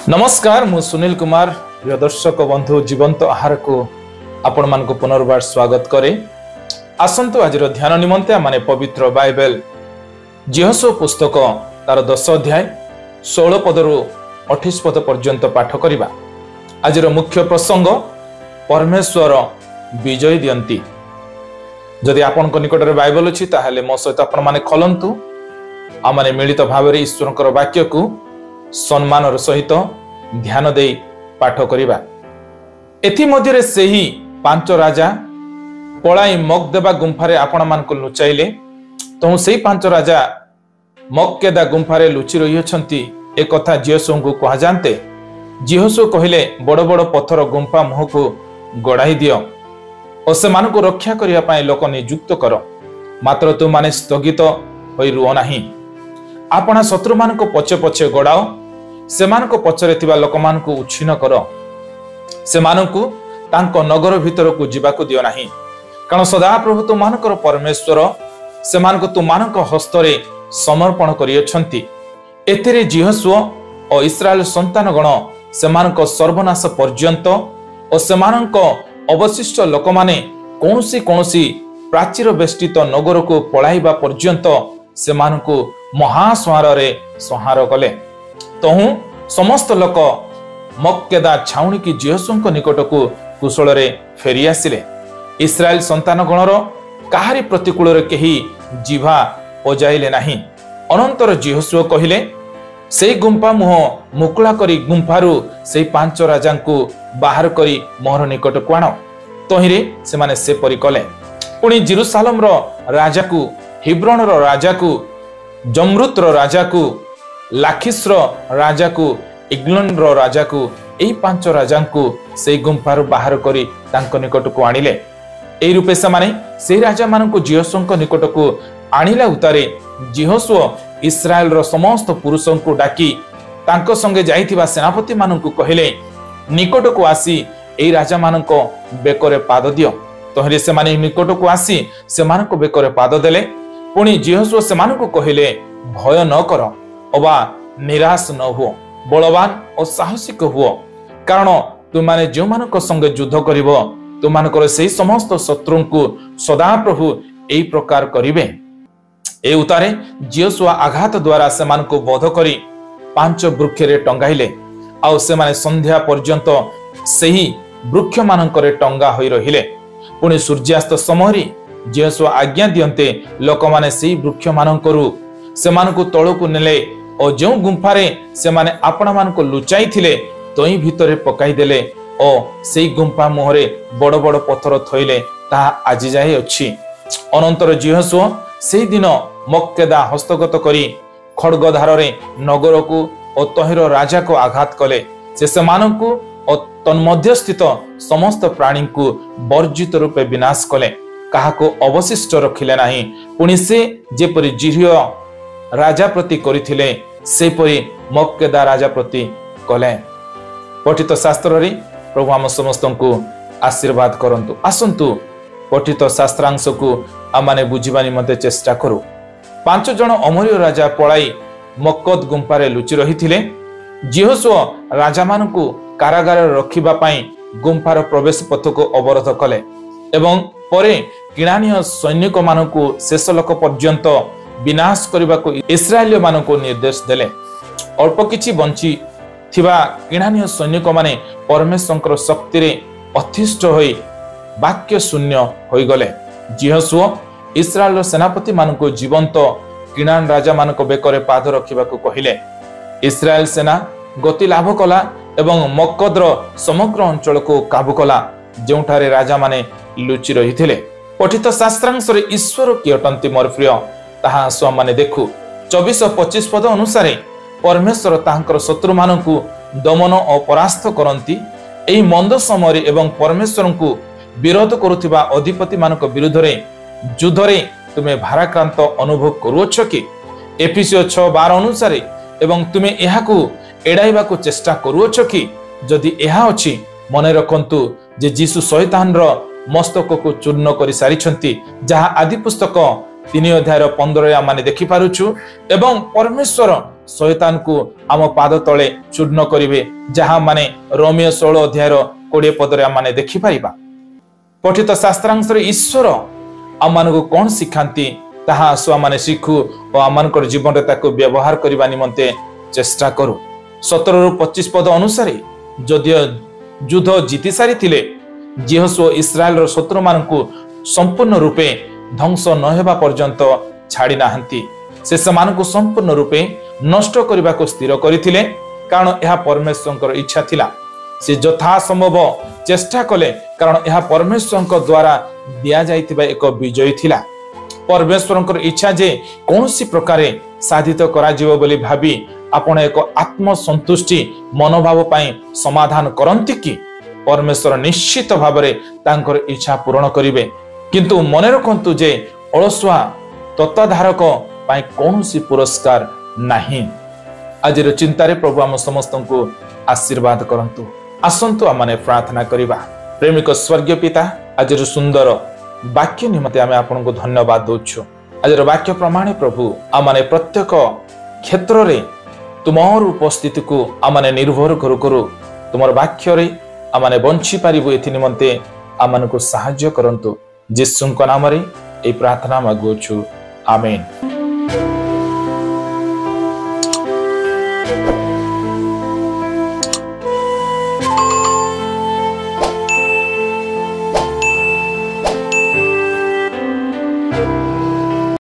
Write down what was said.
नमस्कार मु सुनील कुमार प्रिय दर्शक बंधु जीवंत आहार को आपण मान को पुनर्बार स्वागत करे। आसंतु आज ध्यान निमंते माने पवित्र बाइबल जिहोशुआ पुस्तक तार 10 अध्याय 16 पदरु 28 पद पर्यंत पाठ करिबा। आज मुख्य प्रसंग परमेश्वर विजय दियंती। जदि आपण को निकट रे बाइबल अछि ताहाले मो सहित आपण माने खोलंतु आमाने मिलित भाव रे ईश्वरकर वाक्य को सम्मान सहित ध्यान दे पाठ करिबा। एथि मध्यरे सेही पांच राजा पलाई मकदेबा गुंफारे आपण मान को लुचाइले। तो सेही पांच राजा मक्केदा गुंफारे लुचि रही अछंती ए कथा जिहोशुआ को कहा जानते। जिहोशुआ कहिले बड़ बड़ पत्थर गुंफा मुह को गड़ाई दियो और से मान को रक्षा करिया पाए लोक नियुक्त कर, मात्र तु माने स्थगित होई रुओ नाही। आपना शत्रु मान को पछे पछे गड़ाओ, से मान को पछरे थिबा लोक मान को उच्छिन्न करो, से मान को तांको नगर भीतर को जीवा को दियो नाही। कारण सदा प्रभु तु मानकर परमेश्वर से मान को तु मानक हस्तरे समर्पण करि अछंती। एतेरे जिहोशुआ और इस्राएल संतान गण से मानक सर्वनाश पर्यंत और से मानक अवशिष्ट लोक माने कोनोसी प्राचीर बेष्टित नगर को पळाइबा पर्यंत से मान को महासंहार रे संहार कले। तहु समस्त लोक मक्केदा छाउणी की जिहोशुआ निकट को कुशल रे फेरी आसिले। इस्राएल संतान गणर काहारी प्रतिकूल रे केही जीवा ओजाइले नाही। अनंतर जिहोशुआ कहिले सेई गुंफा मुह मुकुला करी गुंफारु सेई पांच राजा को बाहर करी मोहर निकट को आण। तहिरे से माने से परि कले। पुणी जेरुसालेम रो राजा को, हिब्रोन रो राजा को, जमरूत रो राजा को, लाखिस रो राजा को, इग्लोन रो राजा को, एई पांच राजा को सेई गुंफारु बाहर करी तांको निकट को आनिले। एई रूपे से माने सेई राजा मान को जिहोशुआ निकट को आनिला उतारे जिहोशुआ इस्राएल रो समस्त पुरुषों को डाकी तांको संगे जाइथिबा सेनापति मान को कहिले निकट को आसी एई राजा मान को बेकरे पाद दियो। तोहरे से माने निकट को आसी से मान को बेकरे पाद देले। पुणी जिहोशुआ से मान को कहिले भय न कर अबा निराश न हो, बलवान और साहसिक हुओ, कारण तुम माने जो मानक संगे युद्ध करिवो तुम मानकर सेही समस्त शत्रु को सदा प्रभु एई प्रकार करिवे। ए उतारे जिहोशुआ आघात द्वारा से मान को बोध करी पांच वृक्ष रे टंगाइले। आउ से माने संध्या पर्यंत सेही वृक्ष मानकरे टंगा होई रहिले। पुणी सूर्यास्त समय जिहोशुआ आज्ञा दियंते लोक माने सेही वृक्ष मानकरू से मान को तळ को नेले और जो गुंफारे से माने आपना मान को लुचाई थिले तई भितरे पकाई देले और सेही गुंफा मोहरे बड़ बड़ पत्थर थइले। ताहा आज जाय अछि। अनंतर जिहोशुआ सेही दिन मक्केदा हस्तगत करी खड्गधार रे नगर को और तहिर राजा को आघात कले। से मानकु और तन्मध्य स्थित समस्त प्राणी को वर्जित रूपे विनाश कले, काहा को अवशिष्ट रखिले नाही। पुणी से जेपरि जिरिय राजा प्रति करिथिले सेपरि मक्केदा राजा प्रति कले। पठित शास्त्र रे प्रभु हम समस्त को आशीर्वाद करंतु। आसंतु पठित शास्त्रांश को आमाने बुझिबा निमंते चेष्टा करू। पांच जन अमरीय राजा पलाई मक्कद गुंफारे लुचि रहिथिले। जिहोशुआ राजा मान को कारागार रखिबा पई गुंफार प्रवेश पथ को अवरोध कले एवं परे किणानीय सैनिक मान को शेष लोक पर्यंत विनाश करबा को इस्राएलिय मान को निर्देश देले। अल्प किछि बंची थिबा किणानीय सैनिक माने परमेश्वरकर शक्ति रे अतिष्ठ होई वाक्य शून्य होई गले। जिहोशुआ इस्राएल सेनापति मान को जीवंत किणान राजा मान को बेकरे पाद रखिबा को कहिले। इस्राएल सेना गति लाभ कला एवं मक्कदर समग्र अंचल को काबू कला जोठारे राजा माने लुचि रहिथिले। पठित शास्त्रांश रे ईश्वर की अटंती मोर प्रिय ताहा स्व माने देखु 24-25 पद अनुसार परमेश्वर तांकर शत्रु मान को दमन और परास्त करंती। एही मंद समय एवं परमेश्वर को विरोध करुथिबा अधिपति मानक विरुद्ध रे युद्ध रे तुमे भाराक्रांत अनुभव करूछ कि एफिसियो 6:12 अनुसार एवं तुमे एहा को एडाइबा को चेष्टा करूछ कि जदि एहा अछि मने रखंतु जे यीशु शैतान रो मस्तक को चूर्ण करि सारिछंती, जहा आदि पुस्तक 3 अध्याय 15 माने देखि पारुछु। एवं परमेश्वर शैतान को आम पाद तले चूर्ण करेंगे जहाँ माने रोमियो 16 अध्याय 20 पदरे आम माने देखि परिबा। पठित शास्त्रांश ईश्वर आम मान को कौन शिखाती ताहा आसु आम माने शिखु और आम जीवन में ताको व्यवहार करने निमंते चेष्टा करू। 17-25 पद अनुसार जदियो युद्ध जीति सारी थिले यहोशुआ इस्राएल शत्रु मान को संपूर्ण रूपे ध्वंस न हेबा पर्यंत छाड़ी नाहंती। से समान को संपूर्ण रूपे नष्ट करने को स्थिर करथिले कारण यह परमेश्वर इच्छा थिला। से यथा संभव चेष्टा कले कारण यह परमेश्वर द्वारा दिया जाइतिबा एक विजय थिला। परमेश्वर इच्छा जे कौन सी प्रकार साधित करा जीवो बोली भाबी आपण एक आत्मसंतुष्टि मनोभाव पाई समाधान करंती कि परमेश्वर निश्चित भाव में तांकर इच्छा पूर्ण करिवे। किंतु मने रखंतु जे अलसुआ तत्वधारक पाई कौन सी पुरस्कार नहीं। आज चिंतारे प्रभु आम समस्त को आशीर्वाद करंतु। आसंतु आमने प्रार्थना करिबा। प्रेमिक स्वर्गीय पिता आज सुंदर वाक्य निमते आमे आपन को धन्यवाद दोछु। आज वाक्य प्रमाणे प्रभु आमने प्रत्येक क्षेत्र रे तुमर उपस्थिति को आमने निर्भर करू करू तुमर वाक्य रे आमने बंची पारिबु एथि निमते आमन को सहाय्य करंतु। यीशु नाम रे ए प्रार्थना मागुछु। आमेन।